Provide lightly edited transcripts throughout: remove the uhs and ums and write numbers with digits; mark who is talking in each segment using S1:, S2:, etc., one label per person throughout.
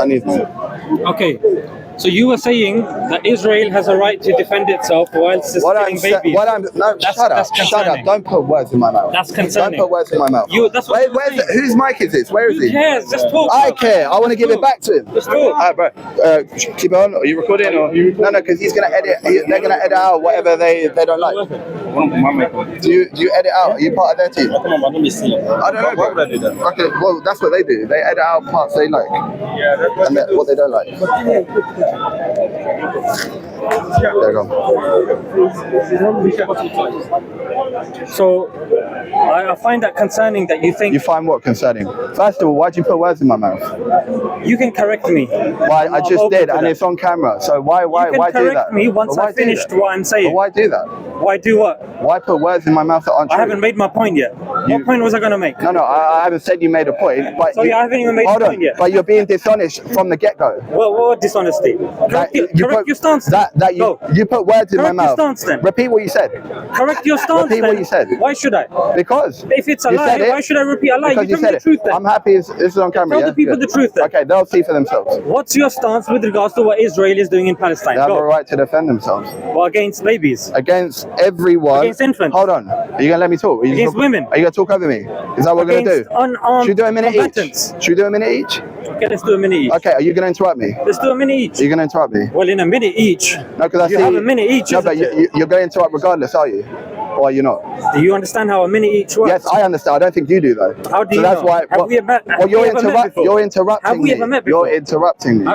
S1: I need to.
S2: Okay. So you were saying that Israel has a right to defend itself whilst it's killing babies.
S1: Shut up. Don't put words in my mouth.
S2: That's concerning.
S1: Don't put words in my mouth.
S2: That's what
S1: Whose mic is this? Where is he?
S2: Who cares? Just talk.
S1: I care. I want to give it back to him.
S2: Just talk.
S1: Alright, bro. Keep on. Are you recording? Or? No, because he's going to edit. They're going to edit out whatever they don't like. Do you edit out? Are you part of their team? I don't know. Why would I do that? Okay, well, that's what they do. They edit out parts they like. And what they don't like. There you go.
S2: So, I find that concerning that you think...
S1: You find what concerning? First of all, why'd you put words in my mouth?
S2: You can correct me.
S1: Why? I just did, and it's on camera. So why do that?
S2: You can correct me once I finished what I'm saying.
S1: But why do that?
S2: Why do what?
S1: Why put words in my mouth that aren't true?
S2: I haven't made my point yet. What point was I going to make?
S1: No, I haven't said you made a point. But
S2: so I haven't even made a point yet.
S1: But you're being dishonest from the get-go.
S2: What dishonesty? Correct your stance then.
S1: You put words in my mouth.
S2: Correct your stance then.
S1: Repeat what you said.
S2: Correct your stance
S1: Repeat
S2: then.
S1: what you said.
S2: Why should I?
S1: Because.
S2: If it's a lie, why should I repeat a lie?
S1: Because
S2: you tell me the truth then.
S1: I'm happy this is on camera.
S2: Tell the people the truth then.
S1: Okay, they'll see for themselves.
S2: What's your stance with regards to what Israel is doing in Palestine?
S1: They have a right to defend themselves.
S2: Well, against babies?
S1: Against everyone.
S2: Against infants?
S1: Hold on. Are you going to let me talk?
S2: Against women?
S1: Are you going to talk over me? Is that what we're going to do?
S2: Unarmed
S1: Should we do a minute
S2: combatants.
S1: each? Should we do a minute each?
S2: Okay, let's do a minute each.
S1: Okay, are you going to interrupt me?
S2: Let's do a minute each.
S1: Are you going to interrupt me?
S2: Well, in a minute each.
S1: No, because I see...
S2: You have a minute each,
S1: No, but you're going to interrupt regardless, are you? Or are you not?
S2: Do you understand how a minute each works?
S1: Yes, I understand. I don't think you do, though.
S2: How do you
S1: that's
S2: know?
S1: Why, you're interrupting
S2: Have we ever met before?
S1: You're interrupting me.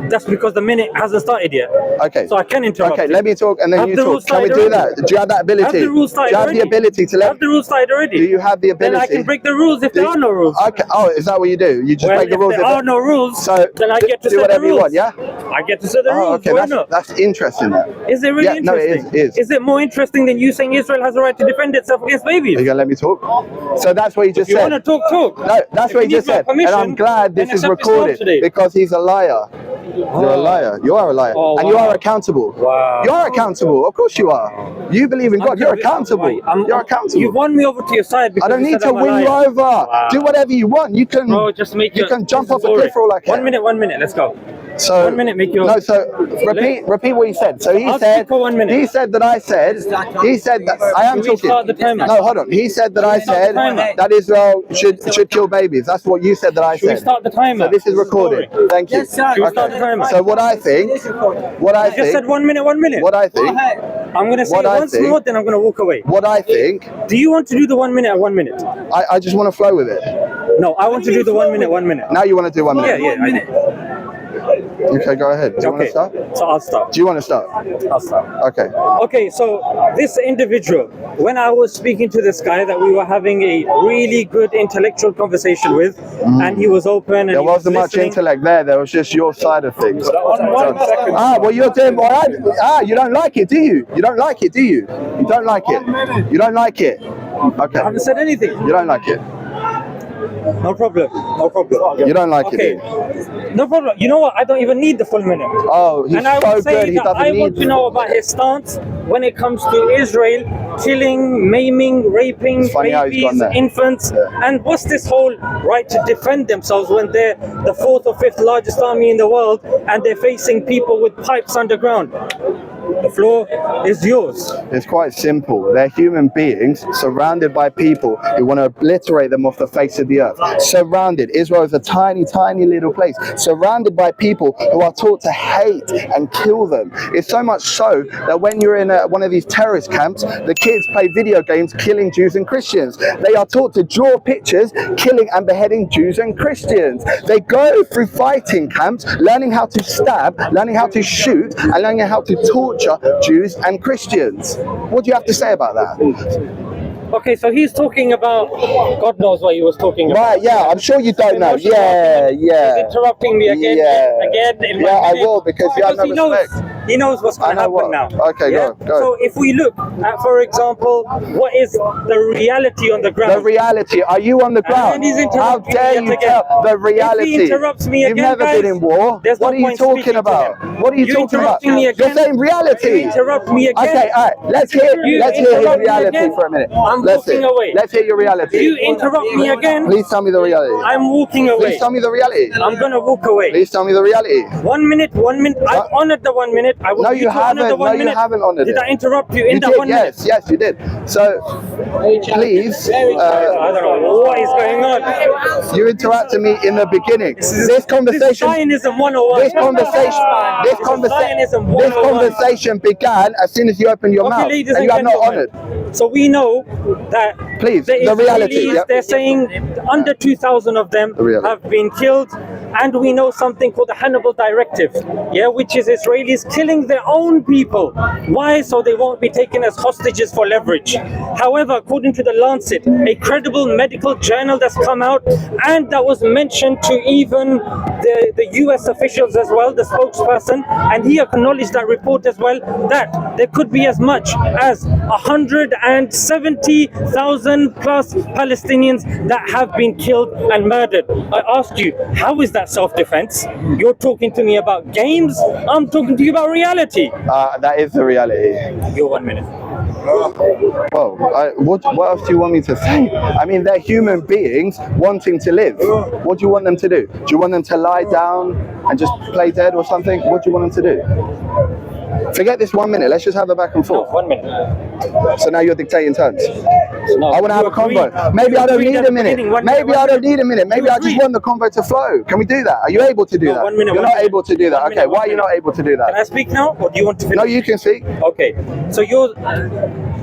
S2: That's because the minute hasn't started yet.
S1: Okay.
S2: So I can interrupt.
S1: Okay, let me talk and then you talk. Can we do that? Do you have that ability?
S2: Have the rules started
S1: do you have
S2: already?
S1: the ability to let?
S2: Have the rules started already?
S1: Do you have the ability?
S2: Then I can break the rules if there are no rules.
S1: Okay. Oh, is that what you do? You just break the rules?
S2: If there are no rules,
S1: so
S2: then I get to
S1: do
S2: set
S1: whatever
S2: the rules.
S1: you want, yeah?
S2: I get to set the rules.
S1: Okay, that's interesting. That.
S2: Is it really interesting?
S1: No, it is.
S2: Is it more interesting than you saying Israel has a right to defend itself against babies?
S1: Are you gonna let me talk? So that's what you just said.
S2: If you want to talk.
S1: No, that's what you just said. And I'm glad this is recorded because he's a liar. You're a liar. You are a liar.
S2: Oh,
S1: and you are accountable.
S2: Wow.
S1: You are accountable. Of course you are. You believe in God. You're accountable. You're accountable.
S2: You won me over to your side because
S1: I don't need to win you over. Wow. Do whatever you want. You can.
S2: Bro, just make
S1: you can jump off a cliff for all I care.
S2: 1 minute. Let's go.
S1: So
S2: 1 minute, make your.
S1: No, so repeat what he said. So he said.
S2: For 1 minute.
S1: He said that I said. He said that I am talking.
S2: Start the timer?
S1: No, hold on. He said that I said that Israel should kill babies. That's what you said that I said.
S2: Should we start the timer?
S1: So this is recorded. Thank you.
S2: Should we start the timer?
S1: So what I think.
S2: You just said 1 minute.
S1: What I think.
S2: I'm going to say once more, then I'm going to walk away.
S1: What I think.
S2: Do you want to do the 1 minute at 1 minute?
S1: I just want to flow with it.
S2: No, I want to do the 1 minute.
S1: Now you want to do 1 minute?
S2: Yeah, I do.
S1: Okay, go ahead. Do you want to start?
S2: So I'll start.
S1: Do you want to start?
S2: I'll start.
S1: Okay.
S2: Okay, so this individual, when I was speaking to this guy that we were having a really good intellectual conversation with, and he was open and
S1: there wasn't much intellect there. There was just your side of things. Well, you're doing you don't like it, do you? You don't like it, do you? You don't like it. You don't like it. Okay.
S2: I haven't said anything.
S1: You don't like it.
S2: No problem.
S1: You don't like it.
S2: No problem. You know what? I don't even need the full minute.
S1: Oh, he's so good. He doesn't need.
S2: I want to know about his stance when it comes to Israel killing, maiming, raping babies, infants, and what's this whole right to defend themselves when they're the 4th or 5th largest army in the world and they're facing people with pipes underground? The floor is yours.
S1: It's quite simple. They're human beings surrounded by people who want to obliterate them off the face of the earth. Surrounded. Israel is a tiny, tiny little place. Surrounded by people who are taught to hate and kill them. It's so much so that when you're in one of these terrorist camps, the kids play video games killing Jews and Christians. They are taught to draw pictures killing and beheading Jews and Christians. They go through fighting camps, learning how to stab, learning how to shoot, and learning how to torture Jews and Christians. What do you have to say about that?
S2: Okay, so he's talking about, God knows what he was talking about.
S1: Right, yeah, I'm sure you don't know. Yeah.
S2: He's interrupting me again.
S1: I will, because you have no respect.
S2: He knows what's going to happen now.
S1: Okay, go.
S2: So if we look at, for example, what is the reality on the ground?
S1: The reality. Are you on the ground?
S2: And he's
S1: How
S2: interrupting
S1: dare
S2: me
S1: you
S2: yet again.
S1: tell the reality?
S2: If he interrupts me
S1: You've
S2: again,
S1: never
S2: guys,
S1: been in war.
S2: there's no
S1: What are you
S2: point
S1: talking
S2: speaking to
S1: about?
S2: him.
S1: What are you
S2: You
S1: talking about?
S2: interrupting me again.
S1: You're saying reality.
S2: You interrupt me again.
S1: Okay, all right. Let's hear his
S2: interrupt me
S1: reality
S2: again.
S1: for a minute.
S2: I'm
S1: Let's
S2: walking away.
S1: Let's hear your reality.
S2: You interrupt me again.
S1: Please tell me the reality.
S2: I'm walking away.
S1: Please tell me the reality.
S2: I'm gonna walk away.
S1: Please tell me the reality.
S2: 1 minute, 1 minute. I've honored the 1 minute. I will
S1: No, you haven't. No, you haven't honored it.
S2: Did I interrupt you in that
S1: did,
S2: 1 minute?
S1: Yes, you did. So, please,
S2: I don't know what is going on.
S1: you interrupted me in the beginning. This conversation,
S2: Zionism 101.
S1: this conversation began as soon as you opened your mouth,
S2: ladies
S1: and you have not honored.
S2: So we know that
S1: Please,
S2: the
S1: reality.
S2: Israelis, they're saying under 2,000 of them have been killed, and we know something called the Hannibal Directive, which is Israelis killing their own people. Why? So they won't be taken as hostages for leverage. However, according to the Lancet, a credible medical journal that's come out, and that was mentioned to even the US officials as well, the spokesperson, and he acknowledged that report as well, that there could be as much as 170,000 plus Palestinians that have been killed and murdered. I asked you, how is that self-defense? You're talking to me about games. I'm talking to you about reality.
S1: That is the reality.
S2: You're 1 minute.
S1: Well, what else do you want me to say? I mean, they're human beings wanting to live. What do you want them to do? Do you want them to lie down and just play dead or something? What do you want them to do? Forget this 1 minute. Let's just have a back and forth.
S2: No, 1 minute.
S1: So now you're dictating terms.
S2: No,
S1: I want to have a convo. Maybe I don't need a minute. Maybe I don't need a minute. Maybe I just want the convo to flow. Can we do that? Are you able to do that?
S2: 1 minute.
S1: You're not able to do that. Okay, why are you not able to do that?
S2: Can I speak now, or do you want to finish?
S1: No, you can speak.
S2: Okay.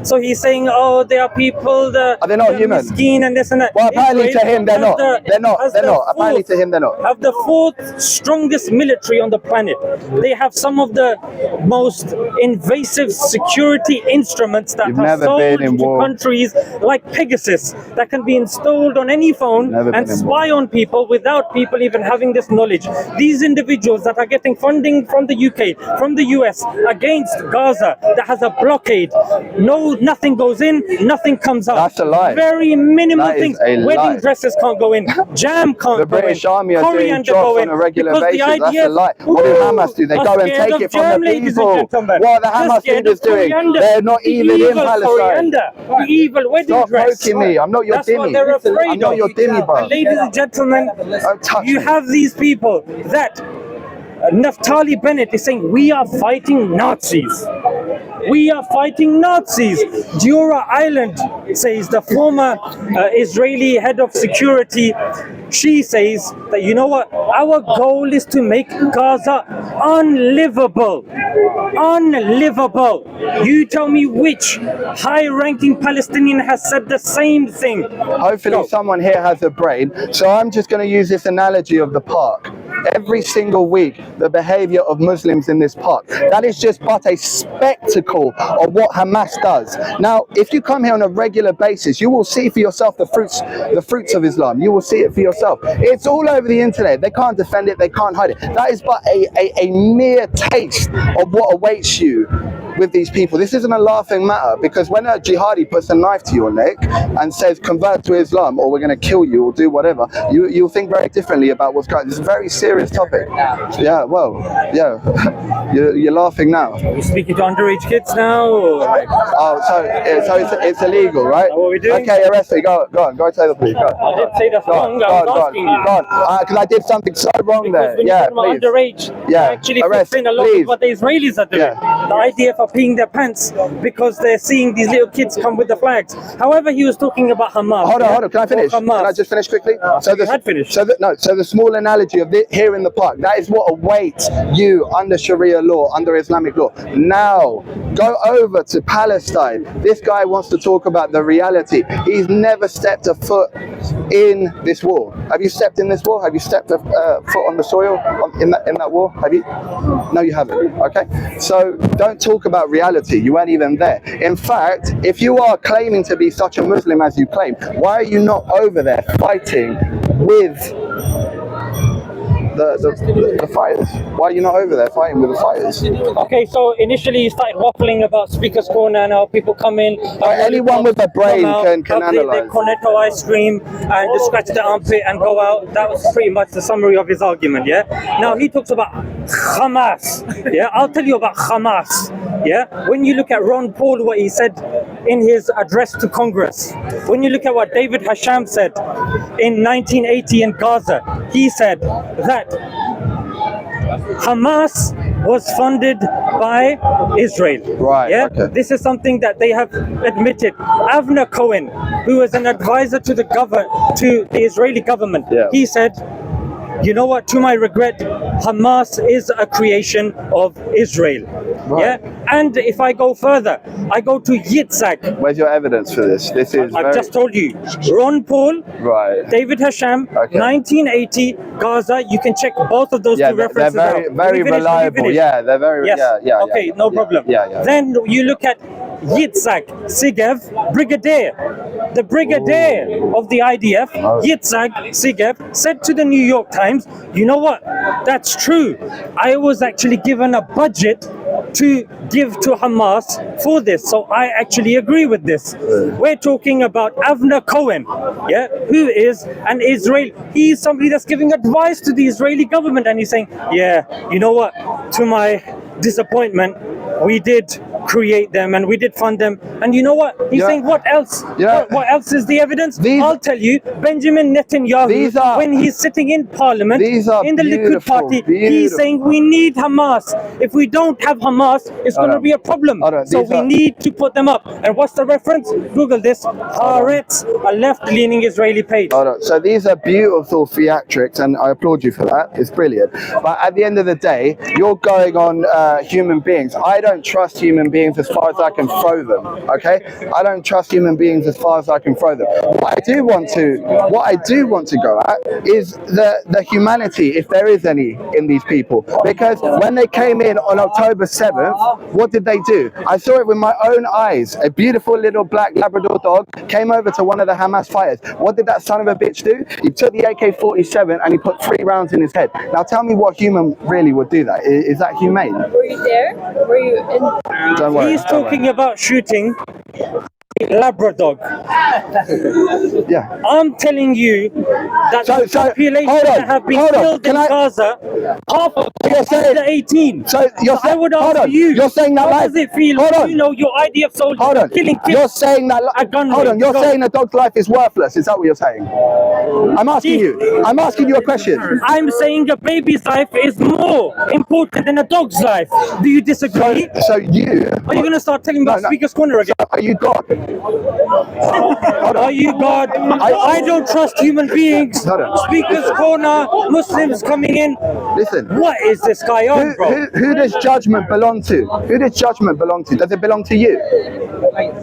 S2: So he's saying, oh, there are people that
S1: are they not human?
S2: Miskeen and this and that.
S1: Well, apparently to him they're not. They're not. Apparently to him they're not.
S2: Have the fourth strongest military on the planet. They have some of the most invasive security instruments that are sold to countries like Pegasus, that can be installed on any phone and spy on people without people even having this knowledge. These individuals that are getting funding from the UK, from the US, against Gaza, that has a blockade. Nothing goes in, nothing comes out.
S1: That's a lie.
S2: Very minimal things. Wedding dresses can't go in. Jam can't go in.
S1: The British Army are doing jobs on a regular basis. That's a lie. What do Hamas do? They go and take it from the people. What are the Hamas leaders doing? They're not even in Palestine.
S2: The evil wedding dress.
S1: Stop poking me. I'm not your
S2: That's what
S1: dimmy.
S2: they're afraid
S1: I'm not your dimmy, bro.
S2: Ladies and gentlemen, you have these people that Naftali Bennett is saying, we are fighting Nazis. We are fighting Nazis. Dura Island, says the former Israeli head of security. She says that, you know what, our goal is to make Gaza unlivable. Unlivable. You tell me which high-ranking Palestinian has said the same thing.
S1: Hopefully someone here has a brain. So I'm just going to use this analogy of the park. Every single week, the behavior of Muslims in this park, that is just but a spectacle of what Hamas does. Now, if you come here on a regular basis, you will see for yourself the fruits of Islam. You will see it for yourself. It's all over the internet. They can't defend it. They can't hide it. That is but a mere taste of what awaits you with these people. This isn't a laughing matter, because when a jihadi puts a knife to your neck and says convert to Islam or we're going to kill you or do whatever, you'll think very differently about what's going on. It's a very serious topic. Yeah, well, yeah. You're laughing now.
S2: Are we speaking to underage kids now? Or like...
S1: Oh, so it's illegal, right?
S2: What are we doing?
S1: Okay, arrest me. Go on, tell the police. Go on.
S2: I didn't say that's wrong. I was asking you.
S1: Go on. Because I did something so wrong
S2: because
S1: there.
S2: When
S1: Yeah,
S2: you
S1: please.
S2: Underage,
S1: Yeah,
S2: actually
S1: arrest,
S2: fits in a lot
S1: please.
S2: with what the Israelis are doing.
S1: Yeah.
S2: The idea for peeing their pants because they're seeing these little kids come with the flags. However, he was talking about Hamas.
S1: Hold on. Can I finish? Can I just finish quickly?
S2: So you had finished.
S1: So the small analogy of here in the park, that is what awaits you under Sharia law, under Islamic law. Now, go over to Palestine. This guy wants to talk about the reality. He's never stepped a foot in this war. Have you stepped in this war? Have you stepped a foot on the soil in that war? Have you? No, you haven't. Okay. So don't talk about reality. You weren't even there. In fact, if you are claiming to be such a Muslim as you claim, why are you not over there fighting with the fighters? Why are you not over there fighting with the fighters?
S2: Okay, so initially you started waffling about Speaker's Corner and how people come in.
S1: Anyone with a brain can analyze.
S2: The cornetto ice cream and scratch the armpit and go out. That was pretty much the summary of his argument, yeah? Now he talks about Hamas, yeah? I'll tell you about Hamas, yeah? When you look at Ron Paul, what he said in his address to Congress, when you look at what David Hasham said in 1980 in Gaza, he said that Hamas was funded by Israel.
S1: Right.
S2: Yeah.
S1: Okay.
S2: This is something that they have admitted. Avner Cohen, who is an advisor to the Israeli government, he said, you know what? To my regret, Hamas is a creation of Israel. Right. Yeah. And if I go further, I go to Yitzhak.
S1: Where's your evidence for this? This is.
S2: I've just told you. Ron Paul,
S1: right?
S2: David Hasham, 1980, Gaza. You can check both of those two references.
S1: They're very reliable. Yeah, they're very.
S2: Yes.
S1: Yeah.
S2: Okay, no problem.
S1: Yeah.
S2: Then you look at Yitzhak Sigev, brigadier. The brigadier of the IDF, Yitzhak Sigev, said to the New York Times, you know what? That's true. I was actually given a budget to give to Hamas for this. So I actually agree with this. We're talking about Avner Cohen, who is an Israeli. He's somebody that's giving advice to the Israeli government, and he's saying, you know what? To my disappointment, we did create them and we did fund them. And you know what? He's saying, what else? What else is the evidence? I'll tell you, Benjamin Netanyahu, when he's sitting in parliament, in the Likud party, he's saying we need Hamas. If we don't have Hamas, it's going to be a problem. So we need to put them up. And what's the reference? Google this. Haaretz, a left-leaning Israeli page.
S1: So these are beautiful theatrics, and I applaud you for that. It's brilliant. But at the end of the day, you're going on human beings. I don't trust human beings as far as I can throw them. Okay, I don't trust human beings as far as I can throw them. What I do want to go at is the humanity, if there is any, in these people. Because when they came in on October 7th, what did they do? I saw it with my own eyes. A beautiful little black Labrador dog came over to one of the Hamas fighters. What did that son of a bitch do? He took the AK-47 and he put 3 rounds in his head. Now tell me what human really would do that. Is that humane?
S3: Were you there? Were you in?
S1: Don't worry.
S2: He's talking about shooting Labrador. I'm telling you that the population that have been killed in Gaza, half of the 18. I would ask you,
S1: you're saying that
S2: how does it feel? You know, your IDF soldiers killing kids.
S1: You're saying that. You're saying a dog's life is worthless. Is that what you're saying? I'm asking you. I'm asking you a question.
S2: I'm saying a baby's life is more important than a dog's life. Do you disagree?
S1: Are you
S2: going to start telling me about Speaker's Corner again?
S1: Are you God?
S2: Are you God? I don't trust human beings. Speaker's Corner, Muslims coming in.
S1: Listen.
S2: What is this guy on, bro?
S1: Who does judgment belong to? Who does judgment belong to? Does it belong to you?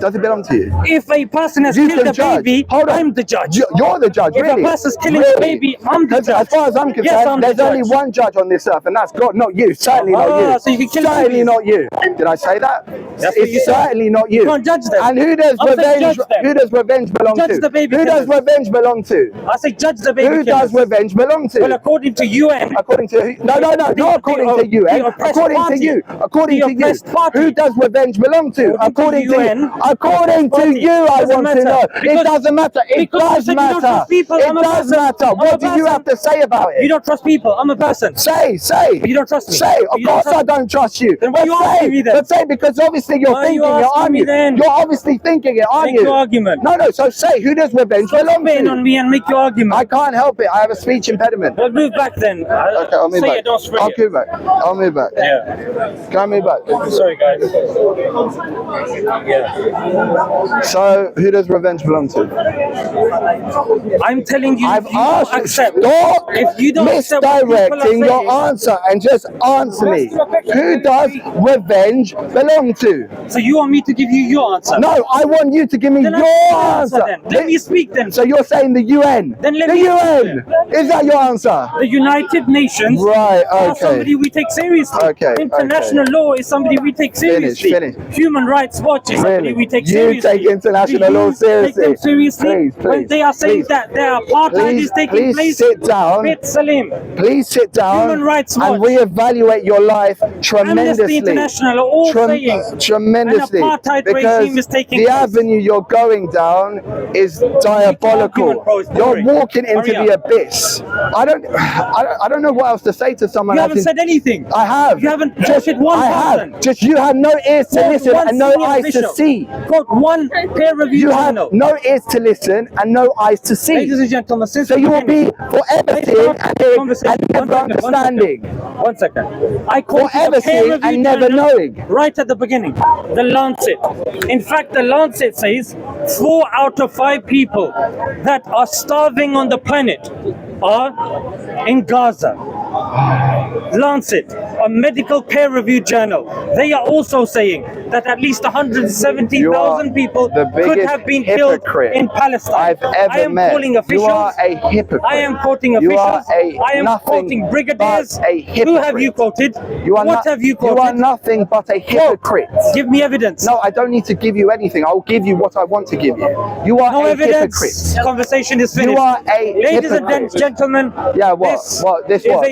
S1: Does it belong to you?
S2: If a person has killed a baby, I'm the judge.
S1: You're the judge, really?
S2: If a person's killing a baby, I'm the judge.
S1: As far as I'm concerned, there's only one judge on this earth, and that's God, not you. Certainly not you.
S2: So you can kill
S1: certainly not you. Did I say that? It's certainly not you.
S2: You can't judge them.
S1: And who does revenge belong to?
S2: Judge the baby
S1: who does revenge belong to?
S2: I say judge the baby
S1: Who does revenge belong to?
S2: Well, according to UN.
S1: According to who? No, not according to UN. According to you. According to you. Who does revenge belong to? According to you. According to you, I want to know. It doesn't matter. It does matter. It does matter. What do you have to say about it?
S2: You don't trust people. I'm a person.
S1: Say.
S2: You don't trust me.
S1: Say. Of course I don't trust you.
S2: Then why are you asking me then?
S1: But say, because obviously you're thinking it, aren't you? You're obviously thinking it, aren't you?
S2: Make your argument.
S1: No, so say, who does revenge belong to?
S2: Spitting on me and make your argument.
S1: I can't help it. I have a speech impediment.
S2: Well, move back then.
S1: Okay, I'll move back.
S2: Don't spread
S1: I'll move back. I'll move back.
S2: Yeah.
S1: Can I move back?
S2: Sorry, guys. Yeah.
S1: So, who does revenge belong to?
S2: I'm telling you,
S1: I've asked you,
S2: accept.
S1: stop
S2: If you don't
S1: misdirecting your answer and just answer me. Who does revenge belong to? you.
S2: So you want me to give you your answer?
S1: No, I want you to give me
S2: Then
S1: your answer.
S2: Then. Let me speak then.
S1: So you're saying the UN?
S2: Then let
S1: the
S2: me
S1: UN. Is that your answer?
S2: The United Nations
S1: right,
S2: are somebody we take seriously. International law is somebody we take seriously.
S1: Finish.
S2: Human Rights Watch is somebody we take seriously.
S1: You take international law seriously.
S2: Take them seriously.
S1: Please,
S2: when they are saying that their apartheid is taking place.
S1: Sit down. Please sit down.
S2: Human Rights Watch
S1: and reevaluate your life tremendously.
S2: Amnesty International are all saying
S1: tremendously.
S2: an apartheid
S1: because
S2: regime is taking
S1: the
S2: place.
S1: avenue you're going down is diabolical. You're walking into the abyss. I don't know what else to say to someone.
S2: You haven't said anything.
S1: I have.
S2: You haven't just one person.
S1: Just you have no ears to listen and no eyes to see.
S2: Quote one peer-reviewed
S1: You have no ears to listen and no eyes to see.
S2: Ladies and gentlemen, since
S1: so you will be forever seeing and never understanding.
S2: One second. I
S1: forever seeing and never knowing.
S2: Right at the beginning, the Lancet. In fact, the Lancet says 4 out of 5 people that are starving on the planet are in Gaza. Lancet, a medical peer-reviewed journal, they are also saying that at least 170,000 people could have been killed in Palestine.
S1: I've ever
S2: I am
S1: met.
S2: calling officials.
S1: You are a hypocrite.
S2: I am quoting officials. I am quoting brigadiers. Who have you quoted? What have you quoted?
S1: You are nothing but a hypocrite.
S2: Give me evidence.
S1: No, I don't need to give you anything. I'll give you what I want to give you. You are
S2: no
S1: a
S2: evidence.
S1: hypocrite.
S2: Conversation is finished.
S1: You are a
S2: Ladies
S1: hypocrite.
S2: and gentlemen,
S1: yeah, what? This what?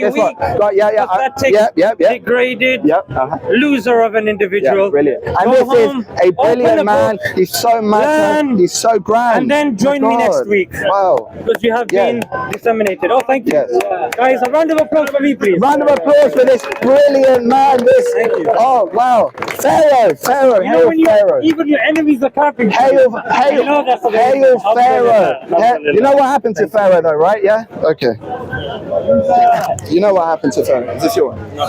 S1: Right, yeah.
S2: Degraded loser of an individual.
S1: Yeah, brilliant. And this is a brilliant man. He's so mad. He's so grand.
S2: And then join me next week.
S1: Wow.
S2: Because you have been disseminated. Oh, thank you.
S1: Yes.
S2: Guys, a round of applause for me, please.
S1: Round of applause for this brilliant man.
S2: Thank you.
S1: Oh, wow. Pharaoh.
S2: You know when
S1: Pharaoh.
S2: Even your enemies are clapping.
S1: Hail Pharaoh. You know what happened to Pharaoh though, right? Yeah? Okay. You know what happened to Pharaoh? Is this your one?
S2: No. I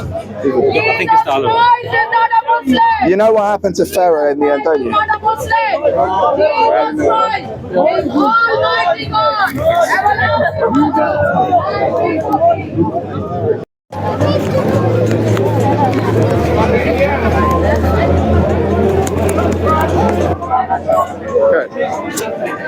S2: think it's the other one.
S1: You know what happened to Pharaoh in the end, don't you? Good.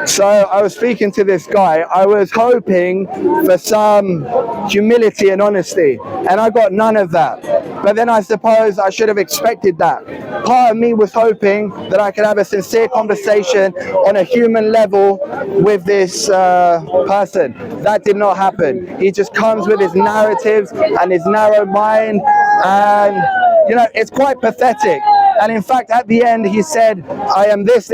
S1: So I was speaking to this guy. I was hoping for some humility and honesty, and I got none of that. But then I suppose I should have expected that. Part of me was hoping that I could have a sincere conversation on a human level with this person. That did not happen. He just comes with his narratives and his narrow mind, and you know, it's quite pathetic. And in fact, at the end, he said, I am this.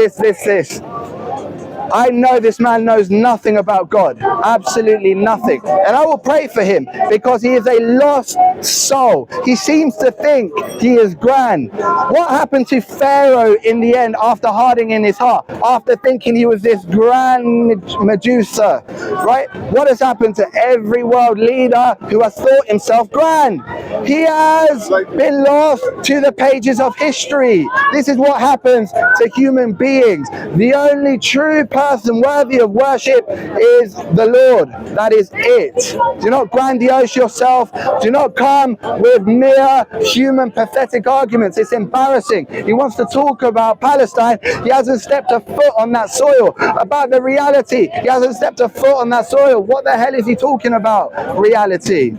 S1: I know this man knows nothing about God, absolutely nothing. And I will pray for him because he is a lost soul. He seems to think he is grand. What happened to Pharaoh in the end after hardening in his heart, after thinking he was this grand Medusa, right? What has happened to every world leader who has thought himself grand? He has been lost to the pages of history. This is what happens to human beings. The only true person worthy of worship is the Lord. That is it. Do not grandiose yourself. Do not come with mere human pathetic arguments. It's embarrassing. He wants to talk about Palestine. He hasn't stepped a foot on that soil. About the reality, he hasn't stepped a foot on that soil. What the hell is he talking about? Reality.